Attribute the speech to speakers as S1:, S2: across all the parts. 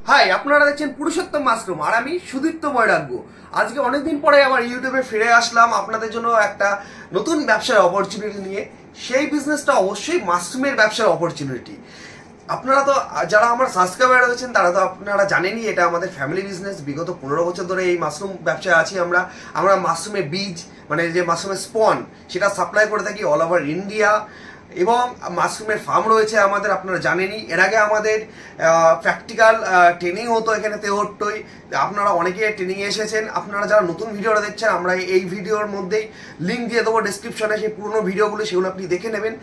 S1: High, আপনারা দেখছেন Purushottam mushroom আর আমি সুদীপ্ত বৈরাগ্য। আজকে অনেকদিন পরে আবার ইউটিউবে ফিরে আসলাম আপনাদের জন্য একটা নতুন ব্যবসার অপরচুনিটি নিয়ে। সেই বিজনেসটা অবশ্যই মাশরুমের ব্যবসার অপরচুনিটি। আপনারা তো যারা আমার সাবস্ক্রাইবার রয়েছেন তারা তো আপনারা জানেনই এটা আমাদের ফ্যামিলি বিজনেস। বিগত 15 বছর ধরে এই মাশরুম ব্যবসায় আছি আমরা মাশরুমের বীজ মানে যে মাশরুমের স্পন সেটা সাপ্লাই করে থাকি অল ওভার ইন্ডিয়া। এবং মাশরুমের ফার্ম রয়েছে আমাদের, আপনারা জানেনই। এর আগে আমাদের প্র্যাকটিক্যাল ট্রেনিং হতো এখানে তেহট্টই। আপনারা অনেকে ট্রেনিংয়ে এসেছেন। আপনারা যারা নতুন ভিডিওটা দেখছেন, আমরা এই ভিডিওর মধ্যেই লিঙ্ক দিয়ে দেবো ডিসক্রিপশনে, সেই পুরোনো ভিডিওগুলো সেগুলো আপনি দেখে নেবেন।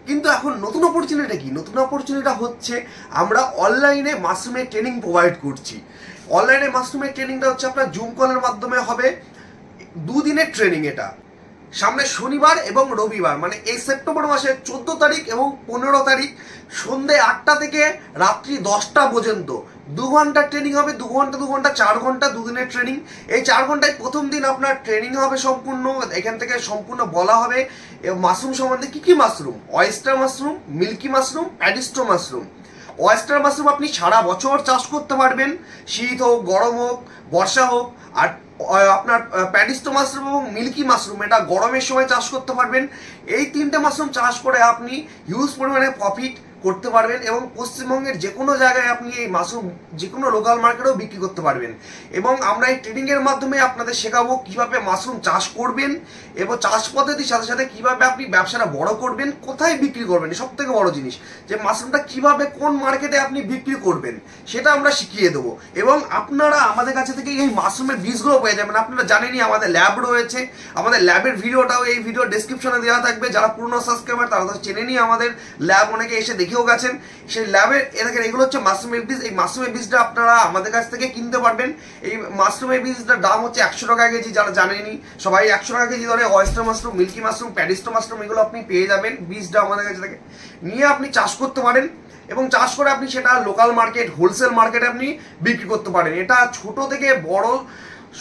S1: কিন্তু এখন নতুন অপরচুনিটি কি? নতুন অপরচুনিটিটা হচ্ছে আমরা অনলাইনে মাশরুমের ট্রেনিং প্রোভাইড করছি। অনলাইনে মাশরুমের ট্রেনিংটা হচ্ছে আপনার জুম কলের মাধ্যমে হবে। 2 দিনের ট্রেনিং। এটা সামনে শনিবার এবং রবিবার, মানে এই সেপ্টেম্বর মাসের 14 তারিখ এবং 15 তারিখ সন্ধ্যে 8টা থেকে রাত্রি 10টা পর্যন্ত 2 ঘন্টা ট্রেনিং হবে। 2 ঘন্টা 4 ঘন্টা 2 দিনের ট্রেনিং। এই 4 ঘন্টায় প্রথম দিন আপনার ট্রেনিং হবে সম্পূর্ণ। এখান থেকে সম্পূর্ণ বলা হবে মাশরুম সম্বন্ধে, কি কি mushroom: oyster mushroom, milky mushroom, paddy straw mushroom. Oyster mushroom আপনি সারা বছর চাষ করতে পারবেন, শীত হোক, গরম হোক, বর্ষা হোক। আর আপনার প্যাডিস্টো মাশরুম এবং মিল্কি মাশরুম এটা গরমের সময় চাষ করতে পারবেন। এই 3টে মাশরুম চাষ করে আপনি হিউজ পরিমাণে প্রফিট করতে পারবেন এবং পশ্চিমবঙ্গের যে কোনো জায়গায় আপনি এই মাশরুম যে কোনো লোকাল মার্কেটেও বিক্রি করতে পারবেন। এবং আমরা এই ট্রেনিংয়ের মাধ্যমে আপনাদের শেখাবো কীভাবে মাশরুম চাষ করবেন এবং চাষ পদ্ধতির সাথে সাথে কীভাবে আপনি ব্যবসাটা বড় করবেন, কোথায় বিক্রি করবেন। সব থেকে বড় জিনিস যে মাশরুমটা কীভাবে কোন মার্কেটে আপনি বিক্রি করবেন সেটা আমরা শিখিয়ে দেবো। এবং আপনারা আমাদের কাছে থেকে এই মাশরুমের বীজগুলো পেয়ে যাবেন। আপনারা জানেনই আমাদের ল্যাব রয়েছে, আমাদের ল্যাবের ভিডিওটাও এই ভিডিও ডেসক্রিপশনে দেওয়া থাকবে। যারা পুরনো সাবস্ক্রাইবার তারা তো চেনেনই আমাদের ল্যাব, অনেকে এসে দেখেও গেছেন। সেই ল্যাবের দেখেন এগুলো হচ্ছে মাশরুমের বীজ। এই মাশরুমের বীজটা আপনারা আমাদের কাছ থেকে কিনতে পারবেন। এই মাশরুমের বীজটার দাম হচ্ছে 100 টাকা কেজি। যারা জানেনি সবাই 100 টাকা কেজি ধরে oyster mushroom, milky mushroom, paddy straw mushroom এগুলো আপনি পেয়ে যাবেন। বীজটা আমাদের কাছে থেকে নিয়ে আপনি চাষ করতে পারেন এবং চাষ করে আপনি সেটা লোকাল মার্কেট, হোলসেল মার্কেটে আপনি বিক্রি করতে পারেন। এটা ছোট থেকে বড়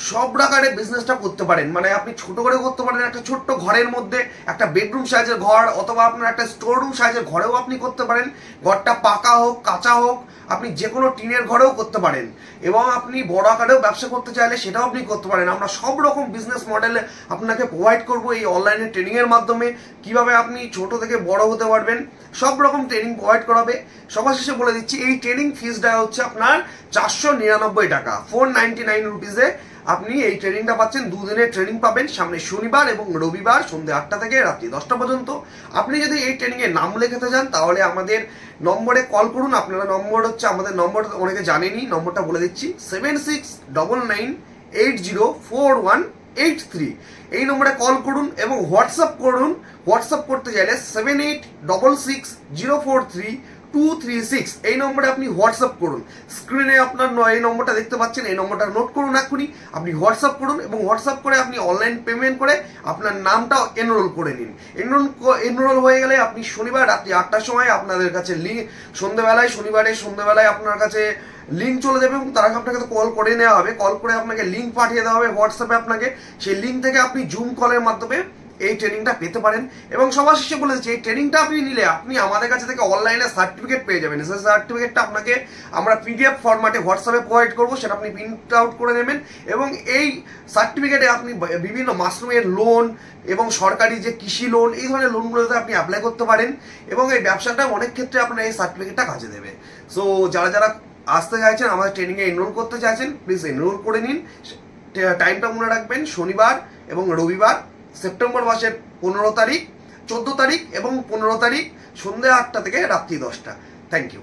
S1: সব প্রকারের বিজনেসটা করতে পারেন। মানে আপনি ছোট করে করতে পারেন, একটা ছোট্ট ঘরের মধ্যে একটা বেডরুম সাইজের ঘর অথবা আপনার একটা স্টোর রুম সাইজের ঘরেও আপনি করতে পারেন। ঘরটা পাকা হোক কাঁচা হোক, আপনি যে কোনো টিনের ঘরেও করতে পারেন। এবং আপনি বড় আকারেও ব্যবসা করতে চাইলে সেটাও আপনি করতে পারেন। আমরা সব রকম বিজনেস মডেলে আপনাকে প্রোভাইড করব এই অনলাইনে ট্রেনিংয়ের মাধ্যমে। কিভাবে আপনি ছোট থেকে বড় হতে পারবেন সব রকম ট্রেনিং প্রোভাইড করাবে। সবার শেষে বলে দিচ্ছি এই ট্রেনিং ফিসটা হচ্ছে আপনার 499 টাকা, 499 রুপিসে আপনি এই ট্রেনিংটা পাচ্ছেন। 2 দিনের ট্রেনিং পাবেন, সামনে শনিবার এবং রবিবার সন্ধ্যে 8টা থেকে রাত্রি 10টা পর্যন্ত। আপনি যদি এই ট্রেনিংয়ে নাম লেখাতে চান তাহলে আমাদের নম্বরে কল করুন। আপনারা নম্বর হচ্ছে, আমাদের নম্বর অনেকে জানেনি, নম্বরটা বলে দিচ্ছি 7699804183। এই নম্বরে কল করুন এবং হোয়াটসঅ্যাপ করুন। হোয়াটসঅ্যাপ করতে চাইলে 7866043236 এই নম্বরে আপনি হোয়াটসঅ্যাপ করুন। স্ক্রিনে আপনার এই নম্বরটা দেখতে পাচ্ছেন, এই নম্বরটা নোট করুন এক্ষুনি। আপনি হোয়াটসঅ্যাপ করুন এবং হোয়াটসঅ্যাপ করে আপনি অনলাইন পেমেন্ট করে আপনার নামটাও এনরোল করে নিন। এনরোল হয়ে গেলে আপনি শনিবার রাত্রি 8টার সময় আপনাদের কাছে শনিবারে সন্ধ্যেবেলায় আপনার কাছে লিঙ্ক চলে যাবে এবং তার আগে আপনাকে তো কল করে নেওয়া হবে। কল করে আপনাকে লিঙ্ক পাঠিয়ে দেওয়া হবে হোয়াটসঅ্যাপে আপনাকে। সেই লিঙ্ক থেকে আপনি জুম কলের মাধ্যমে এই ট্রেনিংটা পেতে পারেন। এবং সবার শেষে বলে দিচ্ছি এই ট্রেনিংটা আপনি নিলে আপনি আমাদের কাছে থেকে অনলাইনে সার্টিফিকেট পেয়ে যাবেন। সেই সার্টিফিকেটটা আপনাকে আমরা পিডিএফ ফরম্যাটে হোয়াটসঅ্যাপে প্রোভাইড করবো, সেটা আপনি প্রিন্ট আউট করে নেবেন। এবং এই সার্টিফিকেটে আপনি বিভিন্ন মাশরুমের লোন এবং সরকারি যে কৃষি লোন, এই ধরনের লোনগুলোতে আপনি অ্যাপ্লাই করতে পারেন। এবং এই ব্যবসাটা অনেক ক্ষেত্রে আপনার এই সার্টিফিকেটটা কাজে দেবে। সো যারা আসতে চাইছেন, আমাদের ট্রেনিংয়ে এনরোল করতে চাইছেন, প্লিজ এনরোল করে নিন। টাইমটা মনে রাখবেন, শনিবার এবং রবিবার সেপ্টেম্বর মাসের 15 তারিখ, 14 তারিখ এবং 15 তারিখ সন্ধ্যে 8টা থেকে রাত্রি 10টা। Thank you.